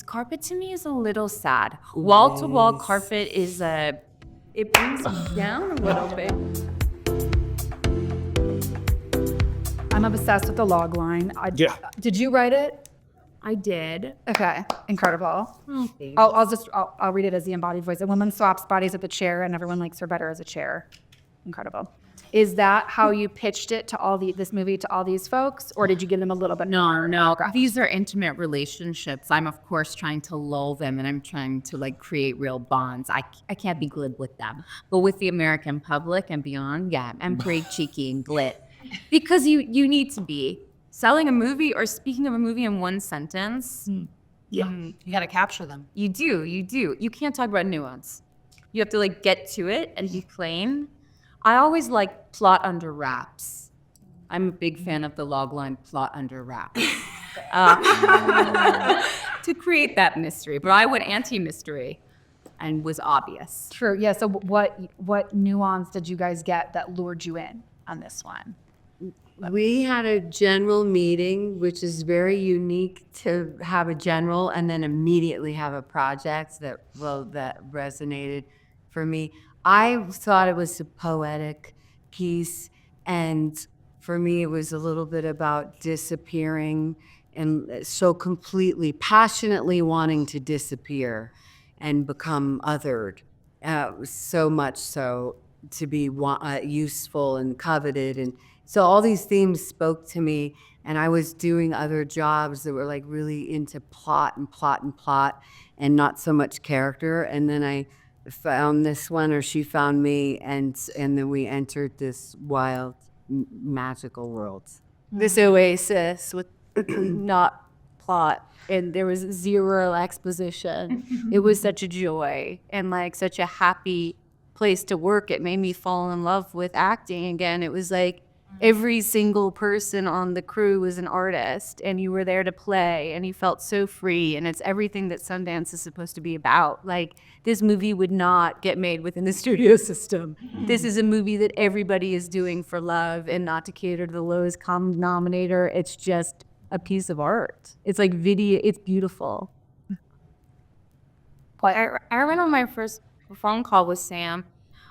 Carpet to me is a little sad. Wall-to-wall carpet is it brings me down a little bit. I'm obsessed with the log line. Yeah. Did you write it? I did. Okay, incredible. Oh, thanks. I'll read it as the embodied voice. A woman swaps bodies at the chair, and everyone likes her better as a chair. Incredible. Is that how you pitched it to this movie to all these folks, or did you give them a little bit? No. These are intimate relationships. I'm of course trying to lull them, and I'm trying to like create real bonds. I can't be glib with them, but with the American public and beyond, yeah, I'm pretty cheeky and glit because you need to be selling a movie or speaking of a movie in one sentence. Yeah, you got to capture them. You do. You can't talk about nuance. You have to like get to it and be plain. I always like plot under wraps. I'm a big fan of the logline plot under wraps to create that mystery. But I went anti-mystery and was obvious. True. Yeah. So what nuance did you guys get that lured you in on this one? We had a general meeting, which is very unique to have a general and then immediately have a project that resonated for me. I thought it was a poetic piece, and for me it was a little bit about disappearing and so completely, passionately wanting to disappear and become othered, so much so to be useful and coveted. And so all these themes spoke to me, and I was doing other jobs that were like really into plot and not so much character. And then I found this one, or she found me, and then we entered this wild, magical world. This oasis with not plot, and there was zero exposition. It was such a joy and like such a happy place to work. It made me fall in love with acting again. It was like every single person on the crew was an artist, and you were there to play, and you felt so free, and it's everything that Sundance is supposed to be about. Like, this movie would not get made within the studio system. This is a movie that everybody is doing for love and not to cater to the lowest common denominator. It's just a piece of art. It's like video. It's beautiful. I remember my first phone call with Sam.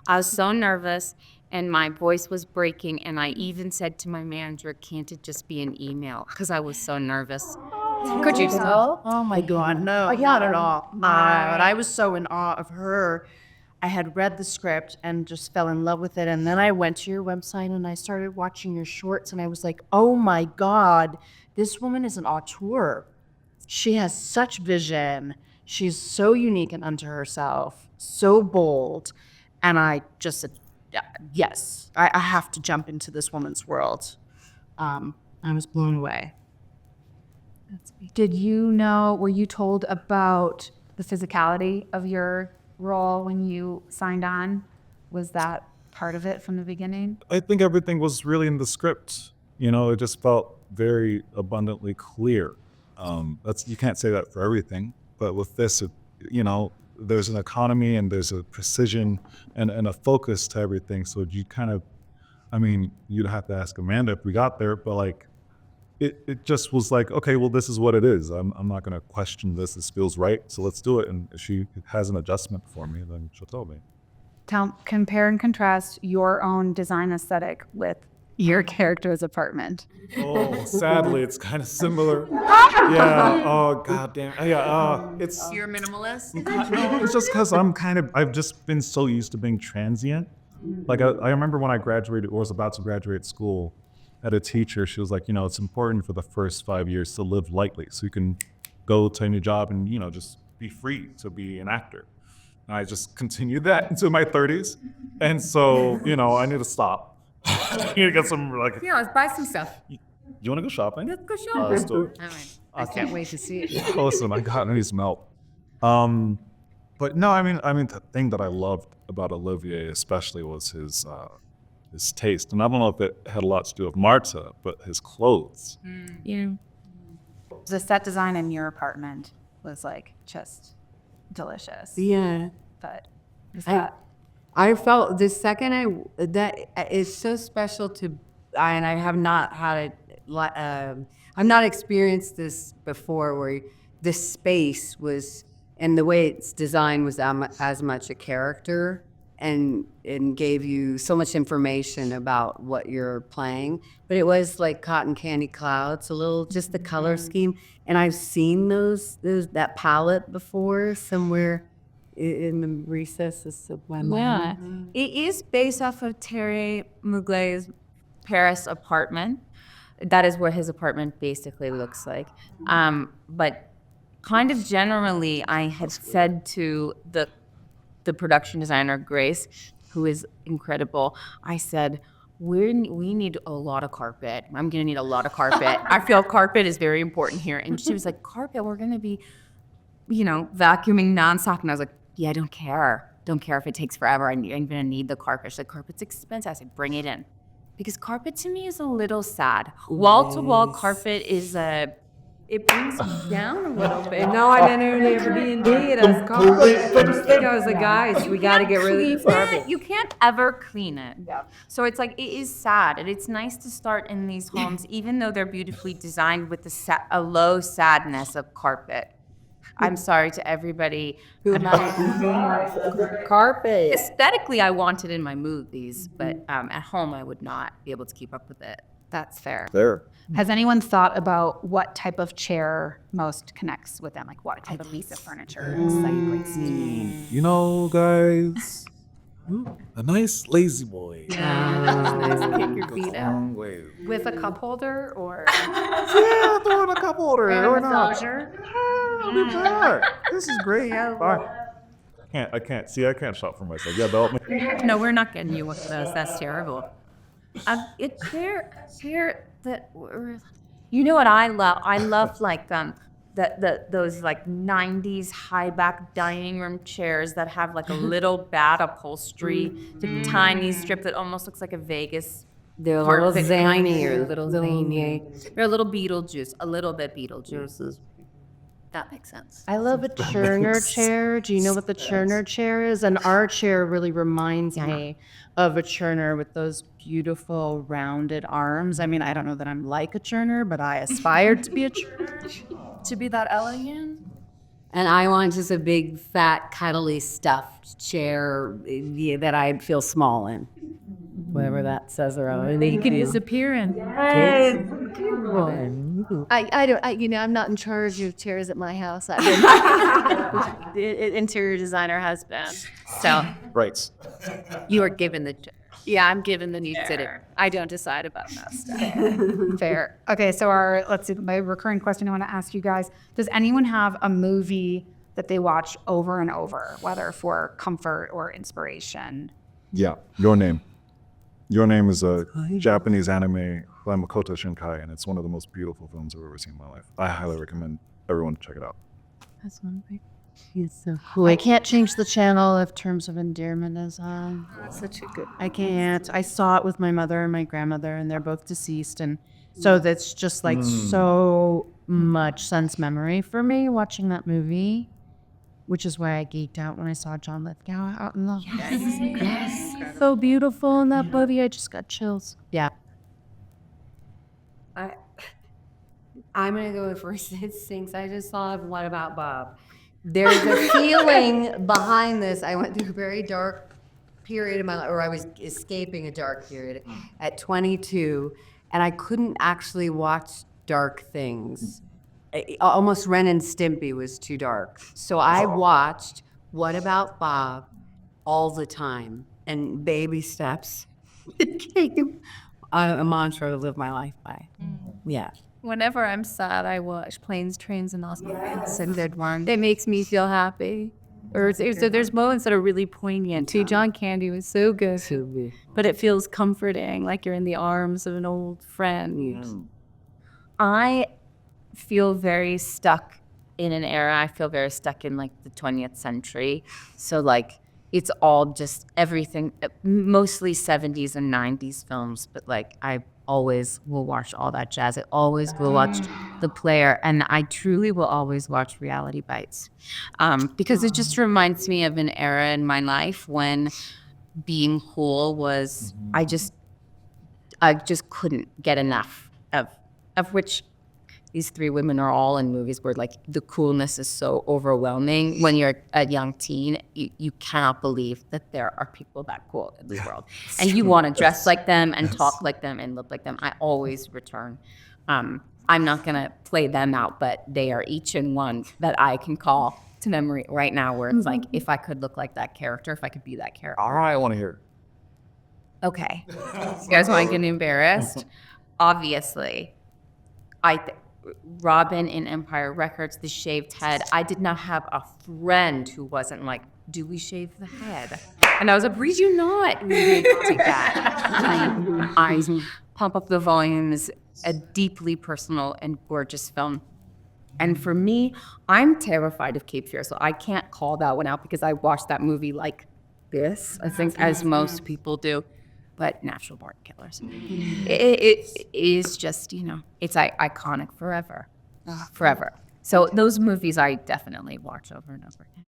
I was so nervous and my voice was breaking, and I even said to my manager, can't it just be an email? Because I was so nervous. Could you tell? Oh my God, no, not at all. But I was so in awe of her. I had read the script and just fell in love with it. And then I went to your website and I started watching your shorts, and I was like, oh my God, this woman is an auteur. She has such vision. She's so unique and unto herself, so bold. And I just said, yes, I have to jump into this woman's world. I was blown away. Did you know, were you told about the physicality of your role when you signed on? Was that part of it from the beginning? I think everything was really in the script. It just felt very abundantly clear. You can't say that for everything, but with this, there's an economy and there's a precision and a focus to everything. So you kind of, you'd have to ask Amanda if we got there, but like, it just was like, okay, well, this is what it is. I'm not going to question this. This feels right. So let's do it. And if she has an adjustment for me, then she'll tell me. Compare and contrast your own design aesthetic with your character's apartment. Oh, sadly, it's kind of similar. Yeah. Oh, goddamn. Yeah. It's. You're a minimalist? No, it's just because I've just been so used to being transient. Like I remember when I graduated or was about to graduate school, I had a teacher. She was like, it's important for the first 5 years to live lightly, so you can go to a new job and just be free to be an actor. And I just continued that into my 30s, and so I need to stop. I need to get some Yeah, let's buy some stuff. You want to go shopping? Let's go shopping. Let's do it. All right. I can't wait to see it. Listen, I need some help. But no, the thing that I loved about Olivier especially was his taste. And I don't know if it had a lot to do with Marta, but his clothes. Yeah. The set design in your apartment was like just delicious. Yeah. But is that... I felt the second that is so special and I have not had it. I've not experienced this before, where this space was, and the way it's designed was as much a character and gave you so much information about what you're playing. But it was like cotton candy clouds, a little, just the color scheme. And I've seen that palette before somewhere in the recesses of my mind. Yeah. It is based off of Thierry Mugler's Paris apartment. That is what his apartment basically looks like. But kind of generally, I had said to the production designer, Grace, who is incredible, I said, we need a lot of carpet. I'm going to need a lot of carpet. I feel carpet is very important here. And she was like, carpet, we're going to be, vacuuming nonstop. And I was like, yeah, I don't care. Don't care if it takes forever. I'm going to need the carpet. She's like, carpet's expensive. I said, bring it in. Because carpet to me is a little sad. Wall-to-wall carpet is it brings you down a little bit. No, I didn't know they ever D&D. That's first thing I was like, guys, we got to get rid of the garbage. You can't ever clean it. Yeah. So it's like, it is sad. And it's nice to start in these homes, even though they're beautifully designed with a low sadness of carpet. I'm sorry to everybody who Carpet. Aesthetically, I want it in my movies, but at home, I would not be able to keep up with it. That's fair. There. Has anyone thought about what type of chair most connects with them? Like what type of piece of furniture brings to you? You know, guys, a nice lazy boy. Kick your feet out. Long way. With a cup holder or Yeah, throw in a cup holder. and a Or not. massager? This is great. Fine. I can't shop for myself. Yeah, help me. No, we're not getting you one of those. That's terrible. You know what I love? I love like those like 90s high back dining room chairs that have like a little bad upholstery, the tiny strip that almost looks like a Vegas. They're a little carpet. zany or Little zany. They're a little Beetlejuice, a little bit Beetlejuice. That makes sense. I love a churner chair. Do you know what the churner chair is? And our chair really reminds me of a churner with those beautiful rounded arms. I mean, I don't know that I'm like a churner, but I aspired to be a churner, to be that elegant. And I want just a big, fat, cuddly, stuffed chair that I'd feel small in. Whatever that says around. You can disappear in. I'm not in charge of chairs at my house. Interior designer has been. So Right. You are given the yeah, I'm given the new chair. I don't decide about that stuff. Fair. Okay, so let's see, my recurring question I want to ask you guys. Does anyone have a movie that they watch over and over, whether for comfort or inspiration? Yeah, Your Name. Your Name is a Japanese anime by Makoto Shinkai, and it's one of the most beautiful films I've ever seen in my life. I highly recommend everyone to check it out. That's one thing. Ooh, I can't change the channel if Terms of Endearment is on. Such a good. I can't. I saw it with my mother and my grandmother, and they're both deceased. And so that's just like so much sense memory for me watching that movie, which is why I geeked out when I saw John Lithgow out in the. Yes. So beautiful in that movie. I just got chills. Yeah. I'm going to go with first instincts. I just saw What About Bob? There's a feeling behind this. I went through a very dark period of my life, or I was escaping a dark period at 22, and I couldn't actually watch dark things. Almost Ren and Stimpy was too dark. So I watched What About Bob all the time, and baby steps became a mantra to live my life by. Yeah. Whenever I'm sad, I watch Planes, Trains, and Automobiles. It makes me feel happy. Or there's moments that are really poignant too. John Candy was so good, but it feels comforting, like you're in the arms of an old friend. I feel very stuck in an era. I feel very stuck in like the 20th century. So like it's all just everything, mostly 70s and 90s films, but like I always will watch all that jazz. I always will watch The Player, and I truly will always watch Reality Bites because it just reminds me of an era in my life when being cool was, I just couldn't get enough of which these three women are all in movies where like the coolness is so overwhelming. When you're a young teen, you cannot believe that there are people that cool in the world. And you want to dress like them and talk like them and look like them. I always return. I'm not going to play them out, but they are each in one that I can call to memory right now where it's like, if I could look like that character, if I could be that character. All right, I want to hear it. Okay. You guys want to get embarrassed? Obviously. Robin in Empire Records, the shaved head. I did not have a friend who wasn't like, do we shave the head? And I was like, breathe you not. We did take that. I Pump Up the Volume is a deeply personal and gorgeous film. And for me, I'm terrified of Cape Fear, so I can't call that one out because I watched that movie like this, I think, as most people do. But Natural Born Killers, it is just, it's iconic forever, forever. So those movies I definitely watch over and over again.